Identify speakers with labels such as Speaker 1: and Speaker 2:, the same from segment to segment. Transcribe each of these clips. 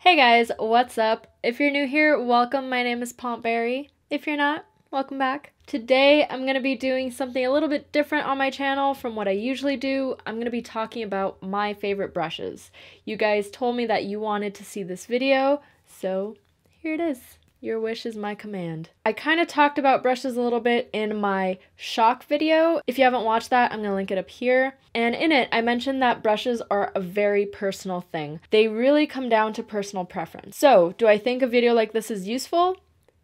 Speaker 1: Hey guys, what's up? If you're new here, welcome. My name is POMPBERRY. If you're not, welcome back. Today, I'm going to be doing something a little bit different on my channel from what I usually do. I'm going to be talking about my favorite brushes. You guys told me that you wanted to see this video, so here it is. Your wish is my command. I kind of talked about brushes a little bit in my shock video. If you haven't watched that, I'm going to link it up here. And in it, I mentioned that brushes are a very personal thing. They really come down to personal preference. So, do I think a video like this is useful?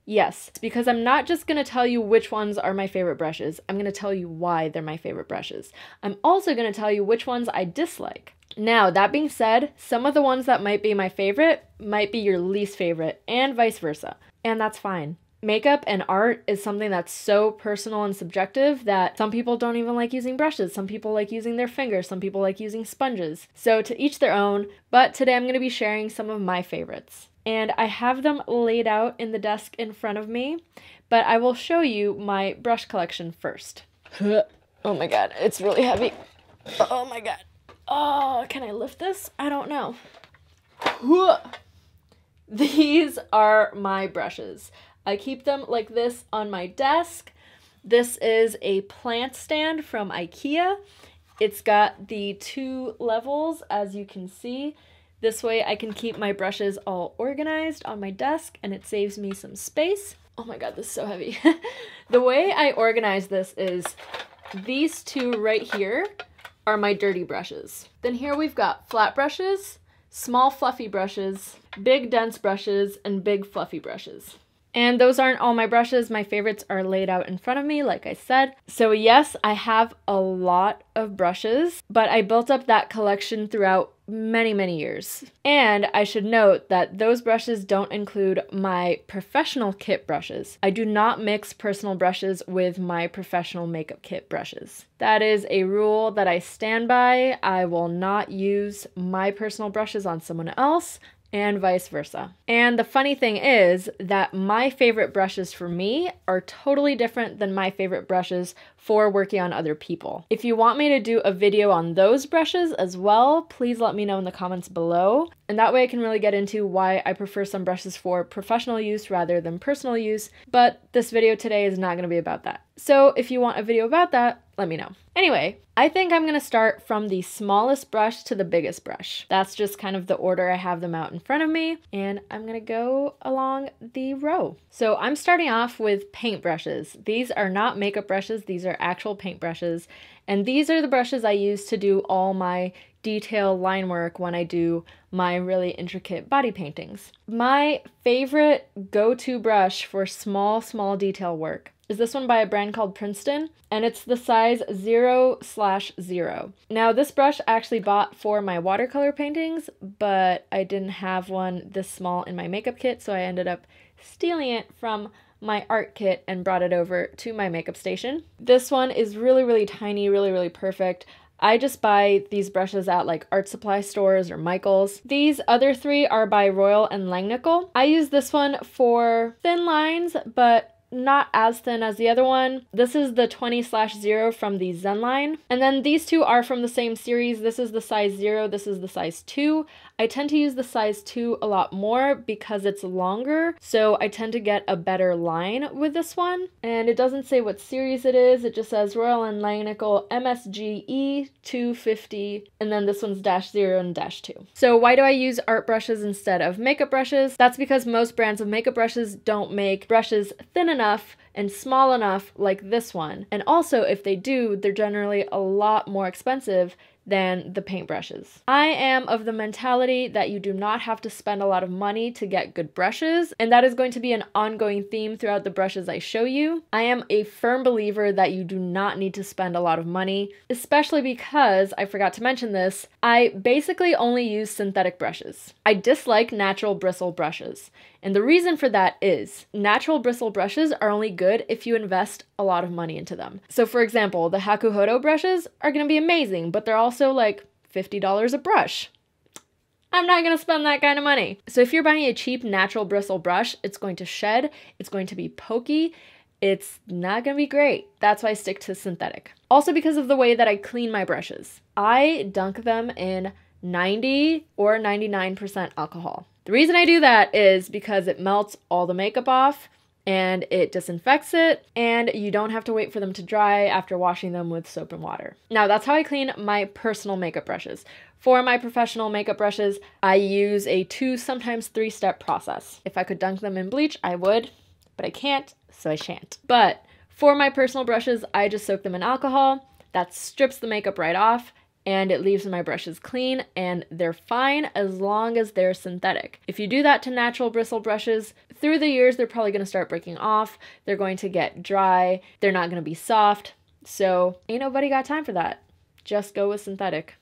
Speaker 1: Yes, because I'm not just going to tell you which ones are my favorite brushes. I'm going to tell you why they're my favorite brushes. I'm also going to tell you which ones I dislike. Now, that being said, some of the ones that might be my favorite might be your least favorite, and vice versa. And that's fine. Makeup and art is something that's so personal and subjective that some people don't even like using brushes. Some people like using their fingers. Some people like using sponges. So to each their own, but today I'm going to be sharing some of my favorites. And I have them laid out in the desk in front of me, but I will show you my brush collection first. Oh my god, it's really heavy. Oh my god. Oh, can I lift this? I don't know. These are my brushes. I keep them like this on my desk. This is a plant stand from IKEA. It's got the 2 levels, as you can see. This way I can keep my brushes all organized on my desk and it saves me some space. Oh my god, this is so heavy. The way I organize this is these 2 right here are my dirty brushes. Then here we've got flat brushes, small fluffy brushes, big dense brushes, and big fluffy brushes. And those aren't all my brushes. My favorites are laid out in front of me, like I said. So yes, I have a lot of brushes, but I built up that collection throughout many years. And I should note that those brushes don't include my professional kit brushes. I do not mix personal brushes with my professional makeup kit brushes. That is a rule that I stand by. I will not use my personal brushes on someone else, and vice versa. And the funny thing is that my favorite brushes for me are totally different than my favorite brushes for working on other people. If you want me to do a video on those brushes as well, please let me know in the comments below. And that way I can really get into why I prefer some brushes for professional use rather than personal use. But this video today is not going to be about that. So if you want a video about that, let me know. Anyway, I think I'm going to start from the smallest brush to the biggest brush. That's just kind of the order I have them out in front of me, and I'm going to go along the row. So I'm starting off with paint brushes. These are not makeup brushes, these are actual paint brushes, and these are the brushes I use to do all my detail line work when I do my really intricate body paintings. My favorite go-to brush for small detail work is this one by a brand called Princeton, and it's the size 0/0. Now this brush I actually bought for my watercolor paintings, but I didn't have one this small in my makeup kit, so I ended up stealing it from my art kit and brought it over to my makeup station. This one is really tiny, really perfect. I just buy these brushes at like art supply stores or Michael's. These other 3 are by Royal and Langnickel. I use this one for thin lines, but not as thin as the other one. This is the 20/0 from the Zen line. And then these 2 are from the same series. This is the size 0, this is the size 2. I tend to use the size 2 a lot more because it's longer, so I tend to get a better line with this one. And it doesn't say what series it is, it just says Royal and Langnickel MSGE 250, and then this one's -0 and -2. So why do I use art brushes instead of makeup brushes? That's because most brands of makeup brushes don't make brushes thin enough and small enough like this one. And also, if they do, they're generally a lot more expensive than the paintbrushes. I am of the mentality that you do not have to spend a lot of money to get good brushes, and that is going to be an ongoing theme throughout the brushes I show you. I am a firm believer that you do not need to spend a lot of money, especially because, I forgot to mention this, I basically only use synthetic brushes. I dislike natural bristle brushes. And the reason for that is natural bristle brushes are only good if you invest a lot of money into them. So for example, the Hakuhodo brushes are going to be amazing, but they're also like $50 a brush. I'm not going to spend that kind of money. So if you're buying a cheap natural bristle brush, it's going to shed, it's going to be pokey, it's not going to be great. That's why I stick to synthetic. Also because of the way that I clean my brushes. I dunk them in 90 or 99% alcohol. The reason I do that is because it melts all the makeup off and it disinfects it, and you don't have to wait for them to dry after washing them with soap and water. Now, that's how I clean my personal makeup brushes. For my professional makeup brushes, I use a 2, sometimes 3-step process. If I could dunk them in bleach, I would, but I can't, so I shan't. But for my personal brushes, I just soak them in alcohol. That strips the makeup right off, and it leaves my brushes clean, and they're fine as long as they're synthetic. If you do that to natural bristle brushes, through the years, they're probably gonna start breaking off, they're going to get dry, they're not gonna be soft, so ain't nobody got time for that. Just go with synthetic,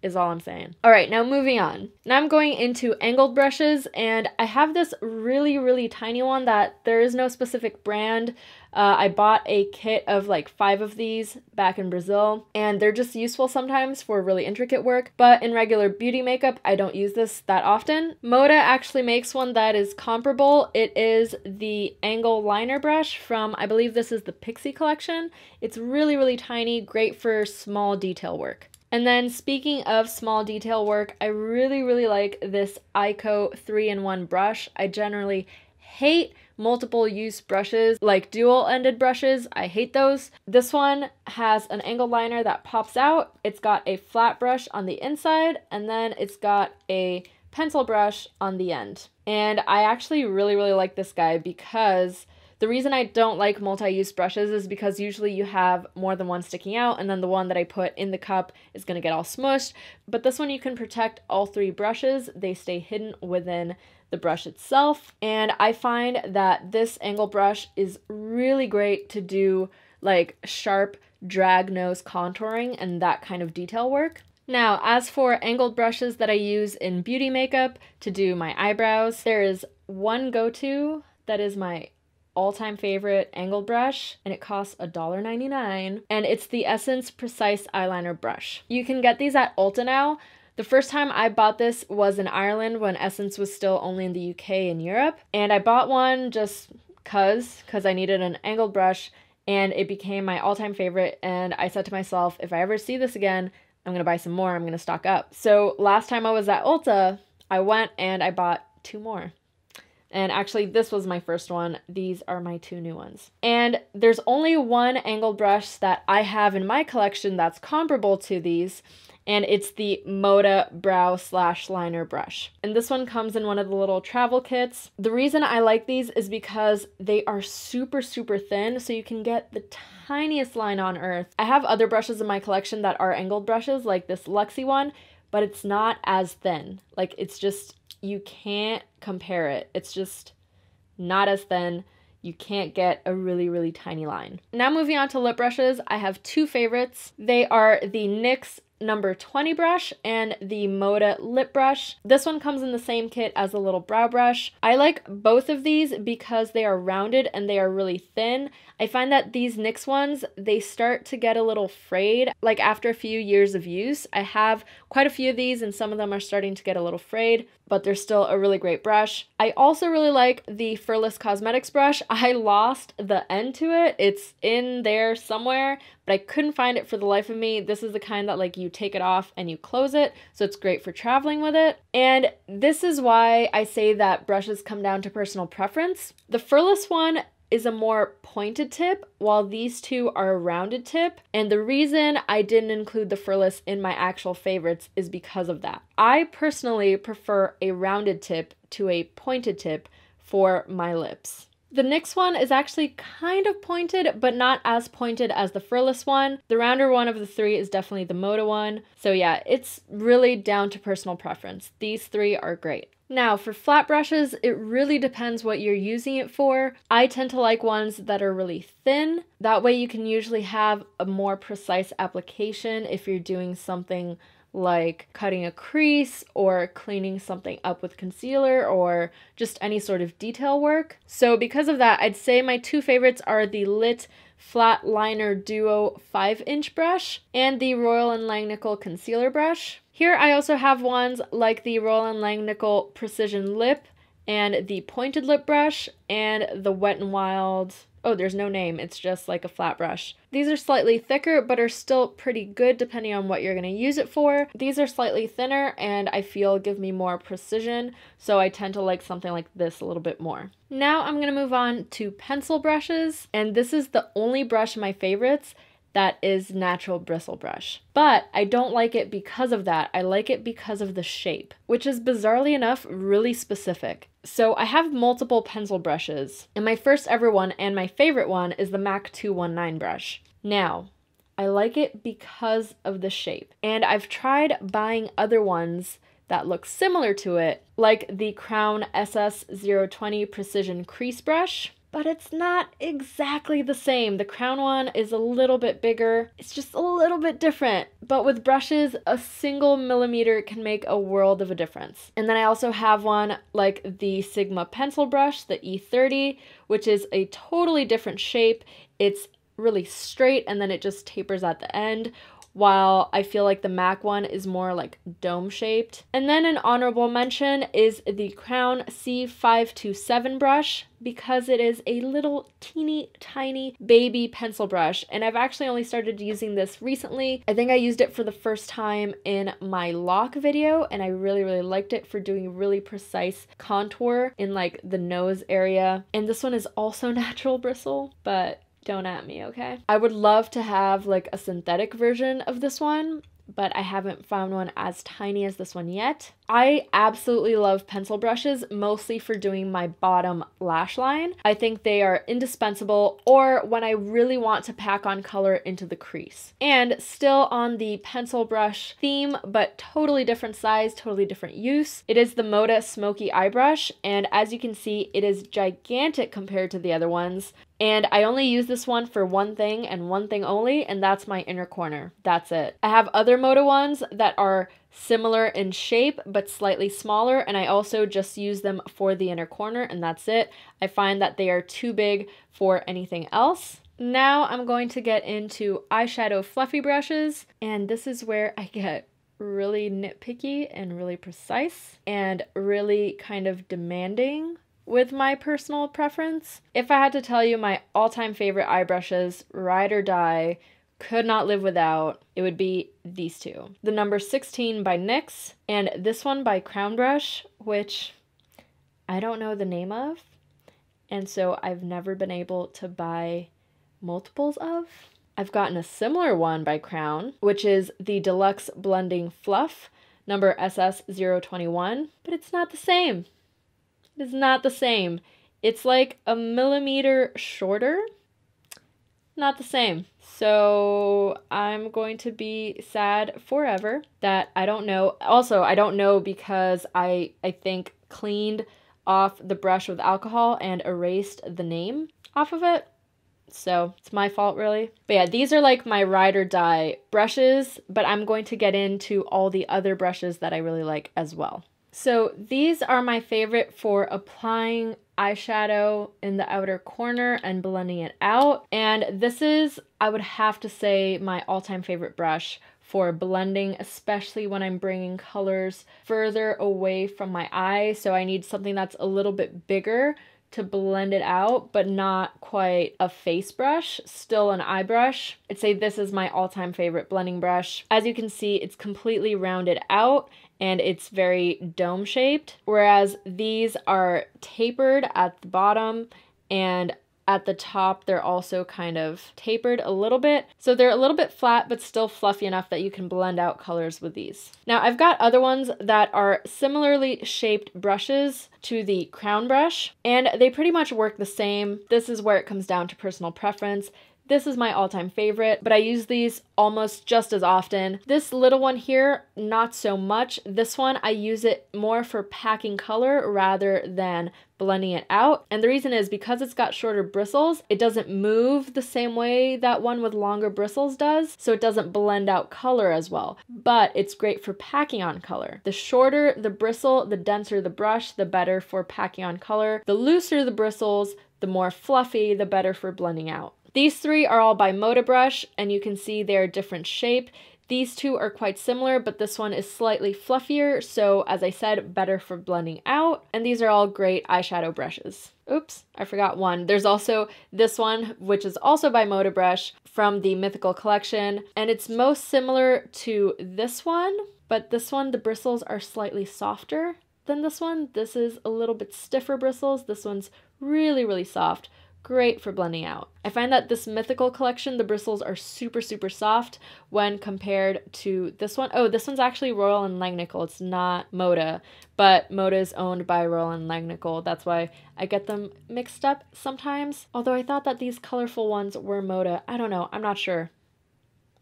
Speaker 1: is all I'm saying. All right, now moving on. Now I'm going into angled brushes, and I have this really, really tiny one that there is no specific brand. I bought a kit of like 5 of these back in Brazil, and they're just useful sometimes for really intricate work, but in regular beauty makeup, I don't use this that often. Moda actually makes one that is comparable. It is the angle liner brush from, I believe this is the Pixie collection. It's really, really tiny, great for small detail work. And then speaking of small detail work, I really, really like this Ico 3-in-1 brush. I generally hate multiple use brushes, like dual-ended brushes. I hate those. This one has an angle liner that pops out. It's got a flat brush on the inside, and then it's got a pencil brush on the end. And I actually really, really like this guy because the reason I don't like multi-use brushes is because usually you have more than one sticking out, and then the one that I put in the cup is going to get all smushed. But this one you can protect all 3 brushes. They stay hidden within the brush itself. And I find that this angle brush is really great to do like sharp drag nose contouring and that kind of detail work. Now, as for angled brushes that I use in beauty makeup to do my eyebrows, there is one go-to that is my all-time favorite angled brush, and it costs $1.99, and it's the Essence Precise Eyeliner Brush. You can get these at Ulta now. The first time I bought this was in Ireland when Essence was still only in the UK and Europe, and I bought one just cause I needed an angled brush, and it became my all-time favorite, and I said to myself, if I ever see this again, I'm gonna buy some more, I'm gonna stock up. So last time I was at Ulta, I went and I bought 2 more. And actually, this was my first one. These are my 2 new ones. And there's only one angled brush that I have in my collection that's comparable to these, and it's the Moda Brow / Liner Brush. And this one comes in one of the little travel kits. The reason I like these is because they are super, super thin, so you can get the tiniest line on earth. I have other brushes in my collection that are angled brushes, like this Luxie one, but it's not as thin. Like, it's just, you can't compare it. It's just not as thin. You can't get a really, really tiny line. Now moving on to lip brushes, I have 2 favorites. They are the NYX number 20 brush and the Moda lip brush. This one comes in the same kit as the little brow brush. I like both of these because they are rounded and they are really thin. I find that these NYX ones, they start to get a little frayed, like after a few years of use. I have quite a few of these and some of them are starting to get a little frayed, but they're still a really great brush. I also really like the Furless Cosmetics brush. I lost the end to it. It's in there somewhere, but I couldn't find it for the life of me. This is the kind that like you take it off and you close it, so it's great for traveling with it. And this is why I say that brushes come down to personal preference. The Furless one is a more pointed tip, while these 2 are a rounded tip. And the reason I didn't include the Furless in my actual favorites is because of that. I personally prefer a rounded tip to a pointed tip for my lips. The NYX one is actually kind of pointed, but not as pointed as the Furless one. The rounder one of the 3 is definitely the Moda one. So yeah, it's really down to personal preference. These 3 are great. Now, for flat brushes, it really depends what you're using it for. I tend to like ones that are really thin. That way you can usually have a more precise application if you're doing something like cutting a crease or cleaning something up with concealer or just any sort of detail work. So because of that, I'd say my 2 favorites are the Lit Flat Liner Duo 5-inch brush and the Royal & Langnickel concealer brush. Here I also have ones like the Royal & Langnickel Precision Lip and the pointed lip brush and the Wet n Wild Oh, there's no name. It's just like a flat brush. These are slightly thicker, but are still pretty good depending on what you're going to use it for. These are slightly thinner and I feel give me more precision, so I tend to like something like this a little bit more. Now I'm going to move on to pencil brushes, and this is the only brush in my favorites that is natural bristle brush. But I don't like it because of that. I like it because of the shape, which is bizarrely enough really specific. So I have multiple pencil brushes, and my first ever one and my favorite one is the MAC 219 brush. Now, I like it because of the shape, and I've tried buying other ones that look similar to it, like the Crown SS020 Precision Crease Brush, but it's not exactly the same. The Crown one is a little bit bigger. It's just a little bit different. But with brushes, a single millimeter can make a world of a difference. And then I also have one like the Sigma pencil brush, the E30, which is a totally different shape. It's really straight and then it just tapers at the end, while I feel like the MAC one is more like dome shaped. And then an honorable mention is the Crown C527 brush, because it is a little teeny tiny baby pencil brush, and I've actually only started using this recently. I think I used it for the first time in my lock video, and I really liked it for doing really precise contour in like the nose area. And this one is also natural bristle, but don't at me, okay? I would love to have like a synthetic version of this one, but I haven't found one as tiny as this one yet. I absolutely love pencil brushes, mostly for doing my bottom lash line. I think they are indispensable, or when I really want to pack on color into the crease. And still on the pencil brush theme, but totally different size, totally different use. It is the Moda Smoky Eye Brush, and as you can see, it is gigantic compared to the other ones. And I only use this one for one thing and one thing only, and that's my inner corner. That's it. I have other Moda ones that are similar in shape but slightly smaller, and I also just use them for the inner corner, and that's it. I find that they are too big for anything else. Now I'm going to get into eyeshadow fluffy brushes, and this is where I get really nitpicky and really precise and really kind of demanding with my personal preference. If I had to tell you my all-time favorite eye brushes, ride or die, could not live without, it would be these two. The number 16 by NYX, and this one by Crown Brush, which I don't know the name of, and so I've never been able to buy multiples of. I've gotten a similar one by Crown, which is the Deluxe Blending Fluff, number SS021, but it's not the same. It is not the same. It's like a millimeter shorter. Not the same. So I'm going to be sad forever that I don't know. Also, I don't know because I think cleaned off the brush with alcohol and erased the name off of it. So it's my fault, really. But yeah, these are like my ride or die brushes, but I'm going to get into all the other brushes that I really like as well. So these are my favorite for applying eyeshadow in the outer corner and blending it out. And this is, I would have to say, my all-time favorite brush for blending, especially when I'm bringing colors further away from my eye. So I need something that's a little bit bigger to blend it out, but not quite a face brush, still an eye brush. I'd say this is my all-time favorite blending brush. As you can see, it's completely rounded out and it's very dome shaped, whereas these are tapered at the bottom, and at the top they're also kind of tapered a little bit. So they're a little bit flat, but still fluffy enough that you can blend out colors with these. Now I've got other ones that are similarly shaped brushes to the Crown brush, and they pretty much work the same. This is where it comes down to personal preference. This is my all-time favorite, but I use these almost just as often. This little one here, not so much. This one, I use it more for packing color rather than blending it out. And the reason is because it's got shorter bristles, it doesn't move the same way that one with longer bristles does, so it doesn't blend out color as well. But it's great for packing on color. The shorter the bristle, the denser the brush, the better for packing on color. The looser the bristles, the more fluffy, the better for blending out. These three are all by Moda Brush, and you can see they're different shape. These two are quite similar, but this one is slightly fluffier, so as I said, better for blending out. And these are all great eyeshadow brushes. Oops, I forgot one. There's also this one, which is also by Moda Brush from the Mythical collection, and it's most similar to this one, but this one, the bristles are slightly softer than this one. This is a little bit stiffer bristles. This one's really, really soft. Great for blending out. I find that this Mythical collection, the bristles are super, super soft when compared to this one. Oh, this one's actually Royal and Langnickel. It's not Moda, but Moda is owned by Royal and Langnickel. That's why I get them mixed up sometimes. Although I thought that these colorful ones were Moda. I don't know. I'm not sure.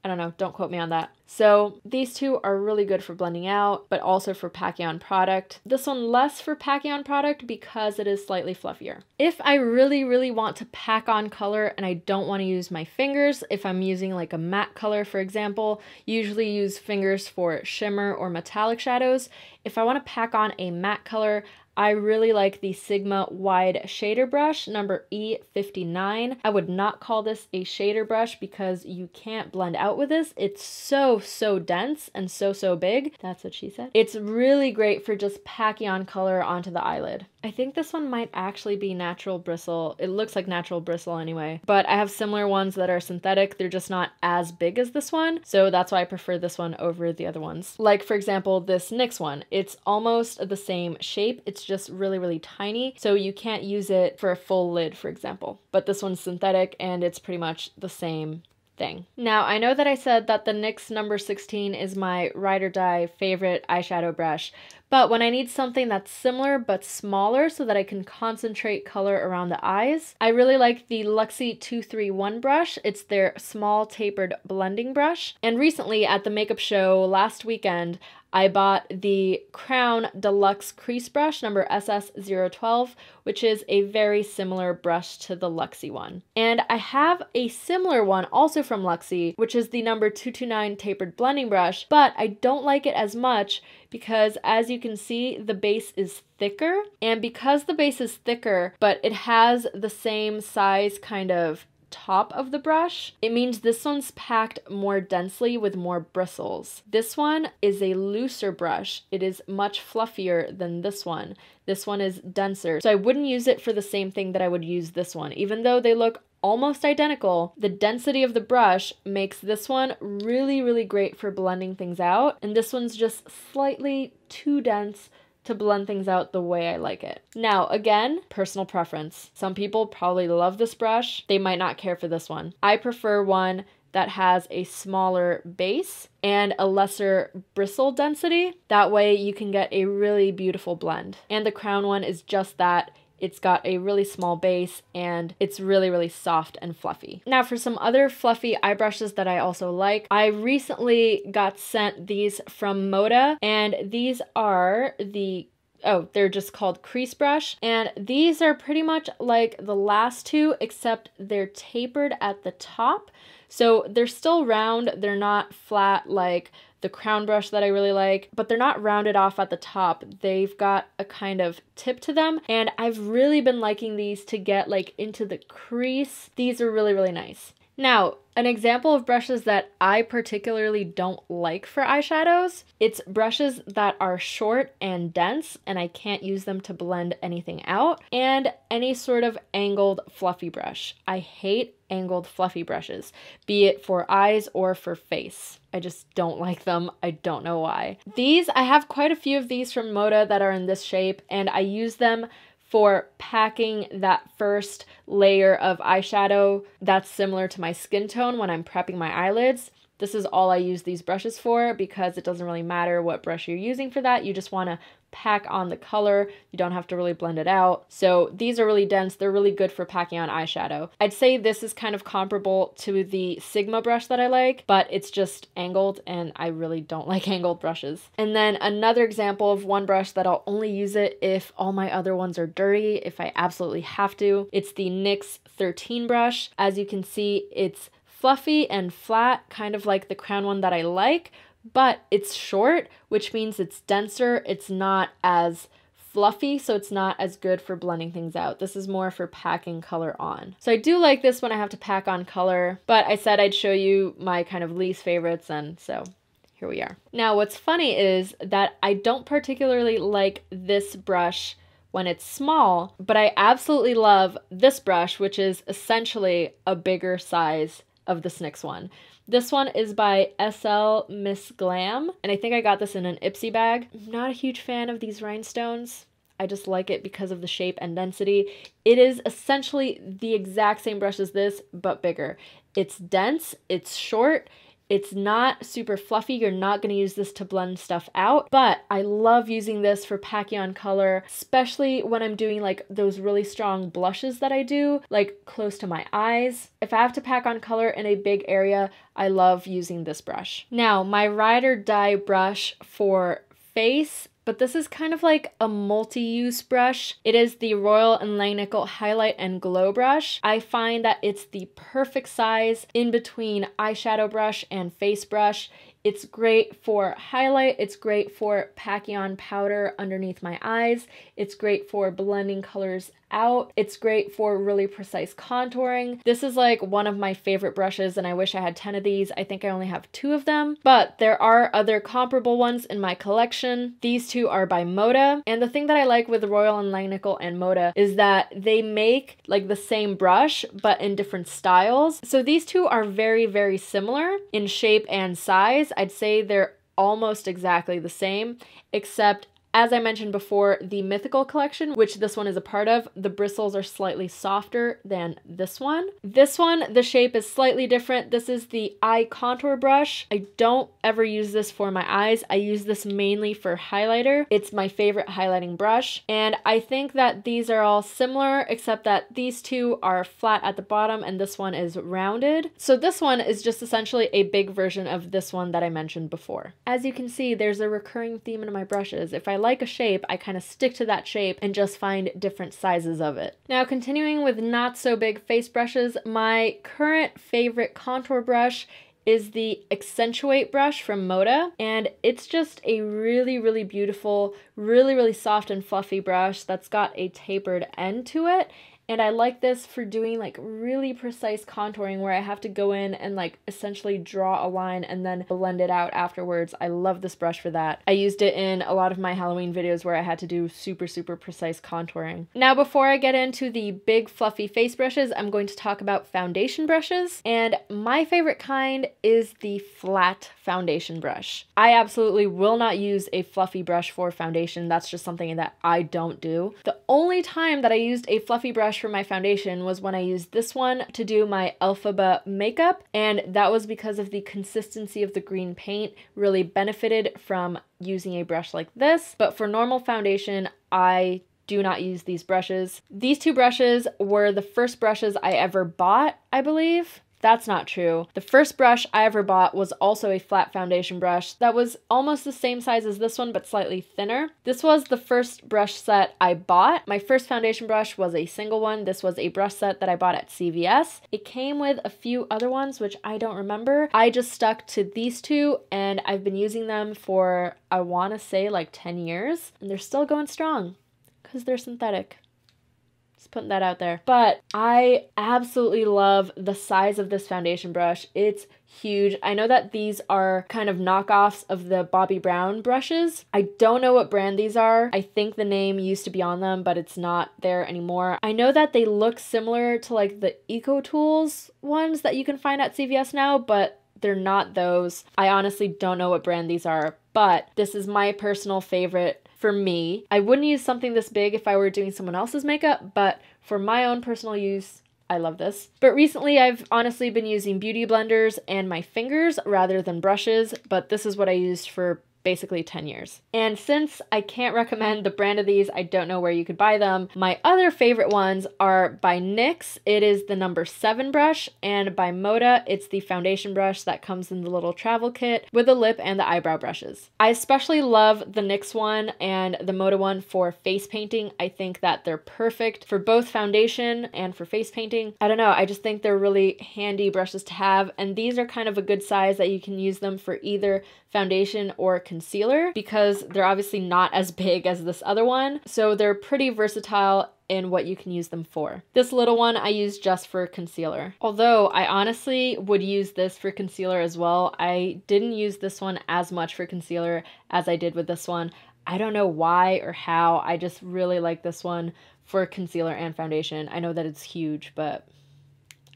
Speaker 1: I don't know, don't quote me on that. So these two are really good for blending out, but also for packing on product. This one less for packing on product because it is slightly fluffier. If I really, really want to pack on color and I don't want to use my fingers, if I'm using like a matte color, for example, usually use fingers for shimmer or metallic shadows. If I want to pack on a matte color, I really like the Sigma Wide Shader Brush, number E59. I would not call this a shader brush because you can't blend out with this. It's so, so dense and so, so big. That's what she said. It's really great for just packing on color onto the eyelid. I think this one might actually be natural bristle. It looks like natural bristle anyway, but I have similar ones that are synthetic. They're just not as big as this one, so that's why I prefer this one over the other ones. Like, for example, this NYX one. It's almost the same shape. It's just really, really tiny, so you can't use it for a full lid, for example. But this one's synthetic, and it's pretty much the same thing. Now, I know that I said that the NYX number 16 is my ride or die favorite eyeshadow brush, but when I need something that's similar but smaller so that I can concentrate color around the eyes, I really like the Luxie 231 brush. It's their small tapered blending brush. And recently at the makeup show last weekend, I bought the Crown Deluxe Crease Brush number SS012, which is a very similar brush to the Luxie one. And I have a similar one also from Luxie, which is the number 229 Tapered Blending Brush, but I don't like it as much because, as you can see, the base is thicker. And because the base is thicker, but it has the same size kind of top of the brush, it means this one's packed more densely with more bristles. This one is a looser brush. It is much fluffier than this one. This one is denser. So I wouldn't use it for the same thing that I would use this one. Even though they look almost identical, the density of the brush makes this one really, really great for blending things out. And this one's just slightly too dense to blend things out the way I like it. Now, again, personal preference. Some people probably love this brush. They might not care for this one. I prefer one that has a smaller base and a lesser bristle density. That way you can get a really beautiful blend. And the Crown one is just that. It's got a really small base and it's really, really soft and fluffy. Now for some other fluffy eye brushes that I also like, I recently got sent these from Moda, and these are they're just called Crease Brush. And these are pretty much like the last two, except they're tapered at the top. So they're still round, they're not flat like the Crown brush that I really like, but they're not rounded off at the top. They've got a kind of tip to them, and I've really been liking these to get like into the crease. These are really, really nice. Now, an example of brushes that I particularly don't like for eyeshadows, it's brushes that are short and dense and I can't use them to blend anything out, and any sort of angled fluffy brush. I hate angled fluffy brushes, be it for eyes or for face. I just don't like them. I don't know why. I have quite a few of these from Moda that are in this shape, and I use them for packing that first layer of eyeshadow that's similar to my skin tone when I'm prepping my eyelids. This is all I use these brushes for because it doesn't really matter what brush you're using for that. You just want to pack on the color. You don't have to really blend it out. So these are really dense. They're really good for packing on eyeshadow. I'd say this is kind of comparable to the Sigma brush that I like, but it's just angled and I really don't like angled brushes. And then another example of one brush that I'll only use it if all my other ones are dirty, if I absolutely have to. It's the NYX 13 brush. As you can see, it's fluffy and flat, kind of like the Crown one that I like, but it's short, which means it's denser. It's not as fluffy, so it's not as good for blending things out. This is more for packing color on. So I do like this when I have to pack on color, but I said I'd show you my kind of least favorites, and so here we are. Now, what's funny is that I don't particularly like this brush when it's small, but I absolutely love this brush, which is essentially a bigger size of the SNYX one. This one is by SL Miss Glam, and I think I got this in an Ipsy bag. I'm not a huge fan of these rhinestones. I just like it because of the shape and density. It is essentially the exact same brush as this, but bigger. It's dense, it's short, it's not super fluffy. You're not going to use this to blend stuff out, but I love using this for packing on color, especially when I'm doing like those really strong blushes that I do, like close to my eyes. If I have to pack on color in a big area, I love using this brush. Now, my ride or die brush for face, but this is kind of like a multi-use brush. It is the Royal & Langnickel Highlight and Glow Brush. I find that it's the perfect size in between eyeshadow brush and face brush. It's great for highlight, it's great for packing on powder underneath my eyes, it's great for blending colors out, it's great for really precise contouring. This is like one of my favorite brushes, and I wish I had 10 of these. I think I only have 2 of them, but there are other comparable ones in my collection. These 2 are by Moda, and the thing that I like with Royal & Langnickel and Moda is that they make like the same brush but in different styles. So these 2 are very, very similar in shape and size. I'd say they're almost exactly the same, except as I mentioned before, the Mythical collection, which this one is a part of, the bristles are slightly softer than this one. This one, the shape is slightly different. This is the eye contour brush. I don't ever use this for my eyes. I use this mainly for highlighter. It's my favorite highlighting brush. And I think that these are all similar, except that these 2 are flat at the bottom and this one is rounded. So this one is just essentially a big version of this one that I mentioned before. As you can see, there's a recurring theme in my brushes. If I like a shape, I kind of stick to that shape and just find different sizes of it. Now, continuing with not so big face brushes, my current favorite contour brush is the Accentuate brush from Moda, and it's just a really, really beautiful, really, really soft and fluffy brush that's got a tapered end to it. And I like this for doing like really precise contouring where I have to go in and like essentially draw a line and then blend it out afterwards. I love this brush for that. I used it in a lot of my Halloween videos where I had to do super, super precise contouring. Now, before I get into the big fluffy face brushes, I'm going to talk about foundation brushes. And my favorite kind is the flat foundation brush. I absolutely will not use a fluffy brush for foundation. That's just something that I don't do. The only time that I used a fluffy brush for my foundation was when I used this one to do my Elphaba makeup, and that was because of the consistency of the green paint really benefited from using a brush like this. But for normal foundation, I do not use these brushes. These 2 brushes were the first brushes I ever bought, I believe. That's not true. The first brush I ever bought was also a flat foundation brush that was almost the same size as this one, but slightly thinner. This was the first brush set I bought. My first foundation brush was a single one. This was a brush set that I bought at CVS. It came with a few other ones, which I don't remember. I just stuck to these 2, and I've been using them for, I want to say like 10 years, and they're still going strong because they're synthetic. Just putting that out there. But I absolutely love the size of this foundation brush. It's huge. I know that these are kind of knockoffs of the Bobbi Brown brushes. I don't know what brand these are. I think the name used to be on them, but it's not there anymore. I know that they look similar to like the Eco Tools ones that you can find at CVS now, but they're not those. I honestly don't know what brand these are, but this is my personal favorite. For me, I wouldn't use something this big if I were doing someone else's makeup, but for my own personal use, I love this. But recently I've honestly been using beauty blenders and my fingers rather than brushes, but this is what I used for basically 10 years. And since I can't recommend the brand of these, I don't know where you could buy them. My other favorite ones are by NYX. It is the number 7 brush, and by Moda, it's the foundation brush that comes in the little travel kit with the lip and the eyebrow brushes. I especially love the NYX one and the Moda one for face painting. I think that they're perfect for both foundation and for face painting. I don't know, I just think they're really handy brushes to have, and these are kind of a good size that you can use them for either foundation or concealer because they're obviously not as big as this other one. So they're pretty versatile in what you can use them for. This little one I use just for concealer. Although I honestly would use this for concealer as well. I didn't use this one as much for concealer as I did with this one. I don't know why or how. I just really like this one for concealer and foundation. I know that it's huge, but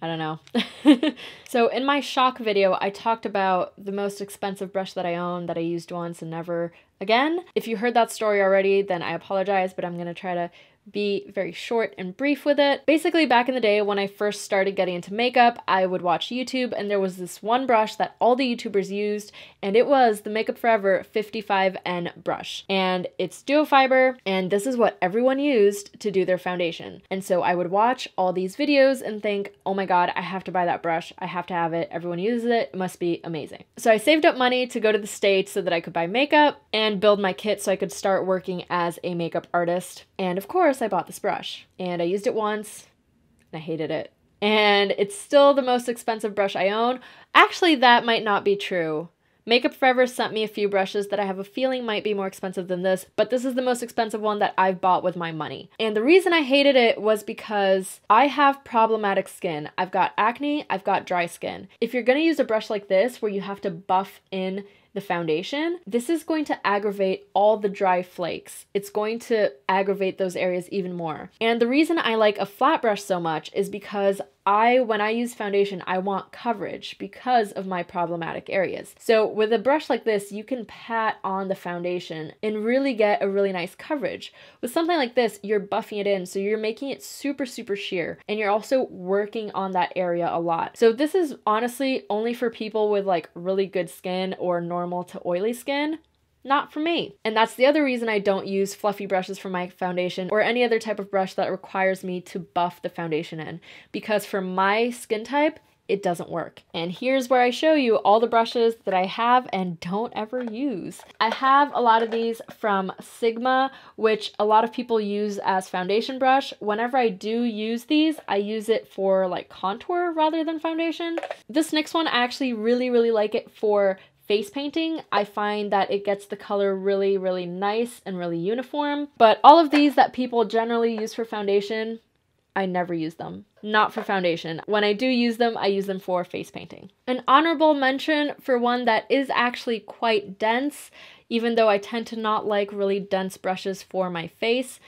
Speaker 1: I don't know. So in my shock video, I talked about the most expensive brush that I own that I used once and never again. If you heard that story already, then I apologize, but I'm gonna try to be very short and brief with it. Basically, back in the day when I first started getting into makeup, I would watch YouTube and there was this one brush that all the YouTubers used, and it was the Makeup Forever 55N brush. And it's duo fiber, and this is what everyone used to do their foundation. And so I would watch all these videos and think, oh my god, I have to buy that brush. I have to have it. Everyone uses it. It must be amazing. So I saved up money to go to the States so that I could buy makeup and build my kit so I could start working as a makeup artist. And of course, I bought this brush and I used it once and I hated it. And it's still the most expensive brush I own. Actually, that might not be true. Makeup Forever sent me a few brushes that I have a feeling might be more expensive than this, but this is the most expensive one that I've bought with my money. And the reason I hated it was because I have problematic skin. I've got acne, I've got dry skin. If you're gonna use a brush like this where you have to buff in the foundation, this is going to aggravate all the dry flakes. It's going to aggravate those areas even more. And the reason I like a flat brush so much is because when I use foundation, I want coverage because of my problematic areas. So with a brush like this, you can pat on the foundation and really get a really nice coverage. With something like this, you're buffing it in, so you're making it super, super sheer, and you're also working on that area a lot. So this is honestly only for people with like really good skin or normal to oily skin. Not for me. And that's the other reason I don't use fluffy brushes for my foundation or any other type of brush that requires me to buff the foundation in, because for my skin type, it doesn't work. And here's where I show you all the brushes that I have and don't ever use. I have a lot of these from Sigma, which a lot of people use as foundation brush. Whenever I do use these, I use it for like contour rather than foundation. This next one, I actually really like it for face painting. I find that it gets the color really, really nice and really uniform. But all of these that people generally use for foundation, I never use them. Not for foundation. When I do use them, I use them for face painting. An honorable mention for one that is actually quite dense, even though I tend to not like really dense brushes for my face,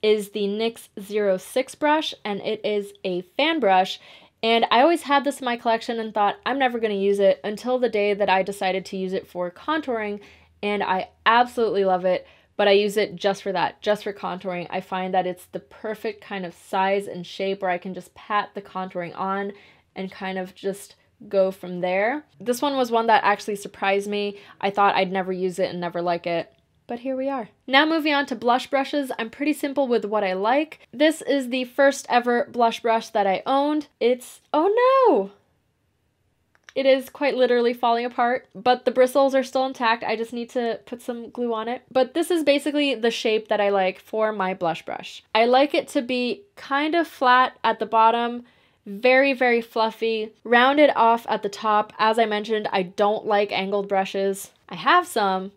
Speaker 1: is the NYX 06 brush, and it is a fan brush. And I always had this in my collection and thought I'm never going to use it until the day that I decided to use it for contouring, and I absolutely love it, but I use it just for that, just for contouring. I find that it's the perfect kind of size and shape where I can just pat the contouring on and kind of just go from there. This one was one that actually surprised me. I thought I'd never use it and never like it. But here we are. Now moving on to blush brushes, I'm pretty simple with what I like. This is the first ever blush brush that I owned. It's, oh no! It is quite literally falling apart, but the bristles are still intact. I just need to put some glue on it. But this is basically the shape that I like for my blush brush. I like it to be kind of flat at the bottom, very fluffy, rounded off at the top. As I mentioned, I don't like angled brushes. I have some,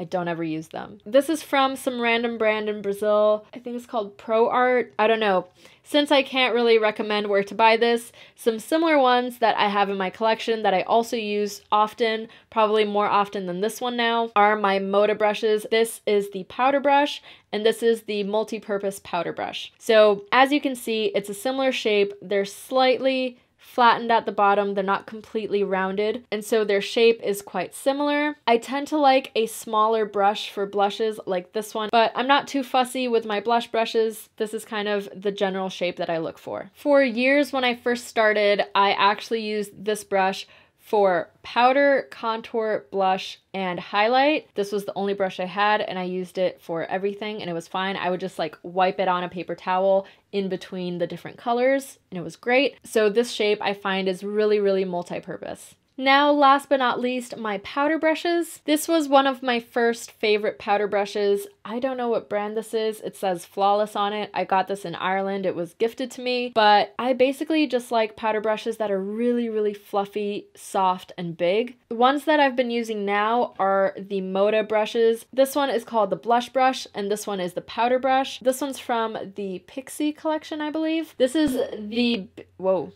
Speaker 1: I don't ever use them. This is from some random brand in Brazil. I think it's called Pro Art. I don't know. Since I can't really recommend where to buy this, some similar ones that I have in my collection that I also use often, probably more often than this one now, are my Moda brushes. This is the powder brush, and this is the multi-purpose powder brush. So as you can see, it's a similar shape. They're slightly flattened at the bottom, they're not completely rounded, and so their shape is quite similar. I tend to like a smaller brush for blushes like this one, but I'm not too fussy with my blush brushes. This is kind of the general shape that I look for. For years when I first started, I actually used this brush for powder, contour, blush, and highlight. This was the only brush I had, and I used it for everything, and it was fine. I would just like wipe it on a paper towel in between the different colors, and it was great. So this shape I find is really multi-purpose. Now, last but not least, my powder brushes. This was one of my first favorite powder brushes. I don't know what brand this is. It says Flawless on it. I got this in Ireland. It was gifted to me, but I basically just like powder brushes that are really, really fluffy, soft, and big. The ones that I've been using now are the Moda brushes. This one is called the blush brush, and this one is the powder brush. This one's from the Pixie collection, I believe. This is the, whoa.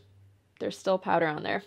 Speaker 1: There's still powder on there.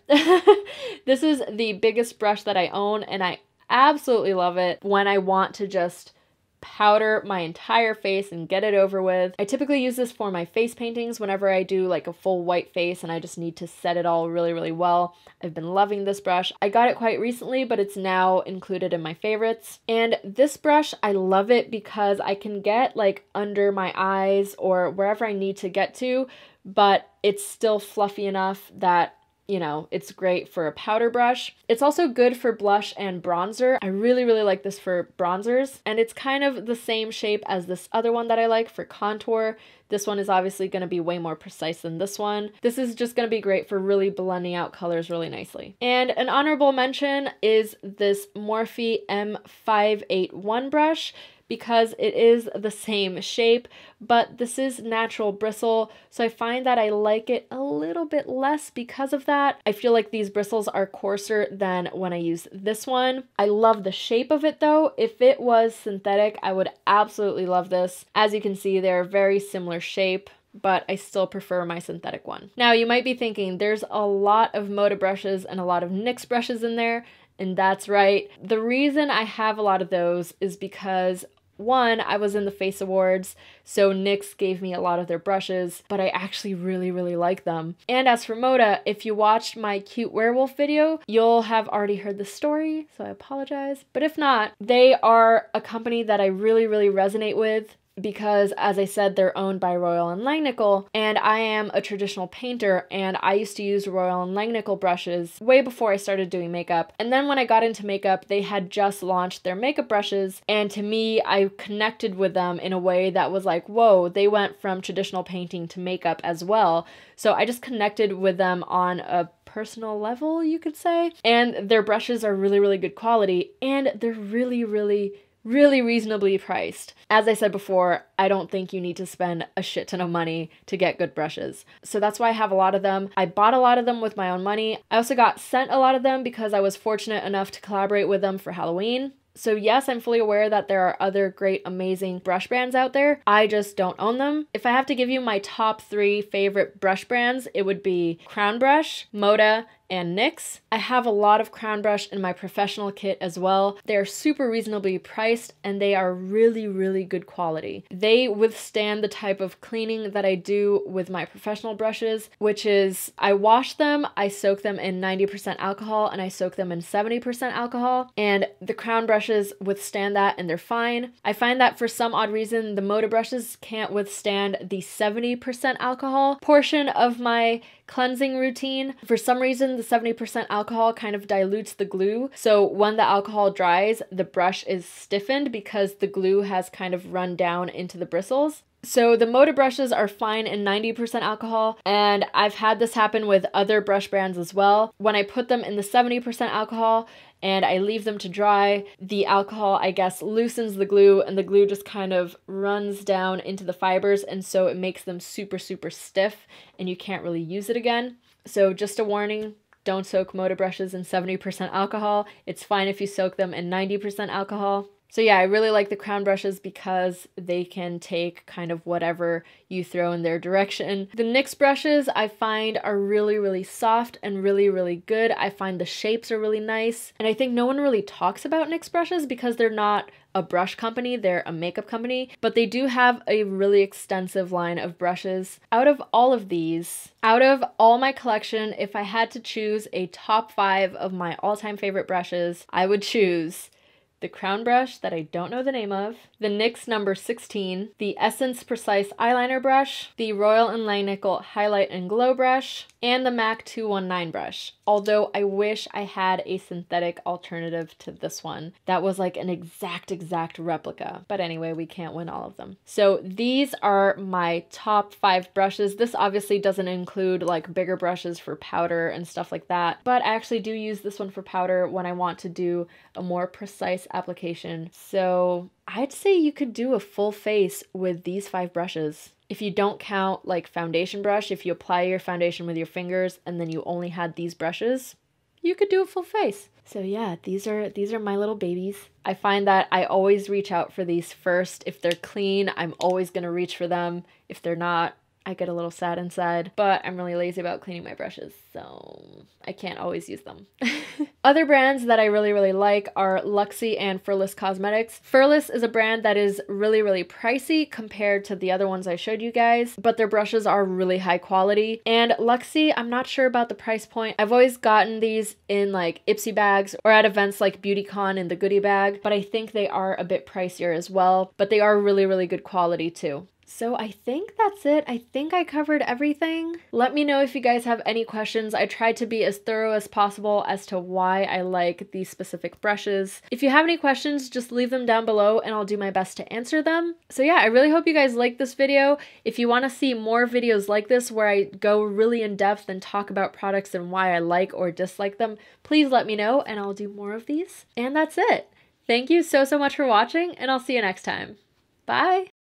Speaker 1: This is the biggest brush that I own, and I absolutely love it when I want to just powder my entire face and get it over with. I typically use this for my face paintings whenever I do like a full white face and I just need to set it all really, really well. I've been loving this brush. I got it quite recently, but it's now included in my favorites. And this brush, I love it because I can get like under my eyes or wherever I need to get to, but it's still fluffy enough that, you know, it's great for a powder brush. It's also good for blush and bronzer. I really, really like this for bronzers. And it's kind of the same shape as this other one that I like for contour. This one is obviously going to be way more precise than this one. This is just going to be great for really blending out colors really nicely. And an honorable mention is this Morphe M581 brush, because it is the same shape, but this is natural bristle, so I find that I like it a little bit less because of that. I feel like these bristles are coarser than when I use this one. I love the shape of it though. If it was synthetic, I would absolutely love this. As you can see, they're very similar shape, but I still prefer my synthetic one. Now, you might be thinking there's a lot of Moda brushes and a lot of NYX brushes in there, and that's right. The reason I have a lot of those is because one, I was in the Face Awards, so NYX gave me a lot of their brushes, but I actually really, really like them. And as for Moda, if you watched my cute werewolf video, you'll have already heard the story, so I apologize. But if not, they are a company that I really, really resonate with, because as I said, they're owned by Royal & Langnickel, and I am a traditional painter, and I used to use Royal & Langnickel brushes way before I started doing makeup. And then when I got into makeup, they had just launched their makeup brushes, and to me, I connected with them in a way that was like, whoa, they went from traditional painting to makeup as well. So I just connected with them on a personal level, you could say. And their brushes are really, really good quality, and they're really, really reasonably priced. As I said before, I don't think you need to spend a shit ton of money to get good brushes. So that's why I have a lot of them. I bought a lot of them with my own money. I also got sent a lot of them because I was fortunate enough to collaborate with them for Halloween. So yes, I'm fully aware that there are other great, amazing brush brands out there. I just don't own them. If I have to give you my top 3 favorite brush brands, it would be Crown Brush, Moda, and NYX. I have a lot of Crown Brush in my professional kit as well. They're super reasonably priced and they are really, really good quality. They withstand the type of cleaning that I do with my professional brushes, which is I wash them, I soak them in 90% alcohol, and I soak them in 70% alcohol. And the Crown brushes withstand that and they're fine. I find that for some odd reason, the Moda brushes can't withstand the 70% alcohol portion of my cleansing routine. For some reason, the 70% alcohol kind of dilutes the glue. So when the alcohol dries, the brush is stiffened because the glue has kind of run down into the bristles. So the Moda brushes are fine in 90% alcohol, and I've had this happen with other brush brands as well. When I put them in the 70% alcohol and I leave them to dry, the alcohol, I guess, loosens the glue, and the glue just kind of runs down into the fibers, and so it makes them super, super stiff, and you can't really use it again. So just a warning, don't soak Moda brushes in 70% alcohol. It's fine if you soak them in 90% alcohol. So yeah, I really like the Crown brushes because they can take kind of whatever you throw in their direction. The NYX brushes I find are really, really soft and really, really good. I find the shapes are really nice. And I think no one really talks about NYX brushes because they're not a brush company, they're a makeup company, but they do have a really extensive line of brushes. Out of all of these, out of all my collection, if I had to choose a top 5 of my all-time favorite brushes, I would choose the Crown brush that I don't know the name of, the NYX number 16, the Essence Precise eyeliner brush, the Royal & Langnickel highlight and glow brush, and the MAC 219 brush. Although I wish I had a synthetic alternative to this one that was like an exact replica. But anyway, we can't win all of them. So these are my top 5 brushes. This obviously doesn't include like bigger brushes for powder and stuff like that, but I actually do use this one for powder when I want to do a more precise application. So I'd say you could do a full face with these 5 brushes. If you don't count like foundation brush, if you apply your foundation with your fingers and then you only had these brushes, you could do a full face. So yeah, these are my little babies. I find that I always reach out for these first. If they're clean, I'm always gonna reach for them. If they're not, I get a little sad inside, but I'm really lazy about cleaning my brushes, so I can't always use them. Other brands that I really like are Luxie and Furless Cosmetics. Furless is a brand that is really pricey compared to the other ones I showed you guys, but their brushes are really high quality. And Luxie, I'm not sure about the price point. I've always gotten these in like Ipsy bags or at events like BeautyCon in the goodie bag, but I think they are a bit pricier as well, but they are really good quality too. So I think that's it. I think I covered everything. Let me know if you guys have any questions. I tried to be as thorough as possible as to why I like these specific brushes. If you have any questions, just leave them down below and I'll do my best to answer them. So yeah, I really hope you guys like this video. If you want to see more videos like this where I go really in depth and talk about products and why I like or dislike them, please let me know and I'll do more of these. And that's it. Thank you so much for watching and I'll see you next time. Bye!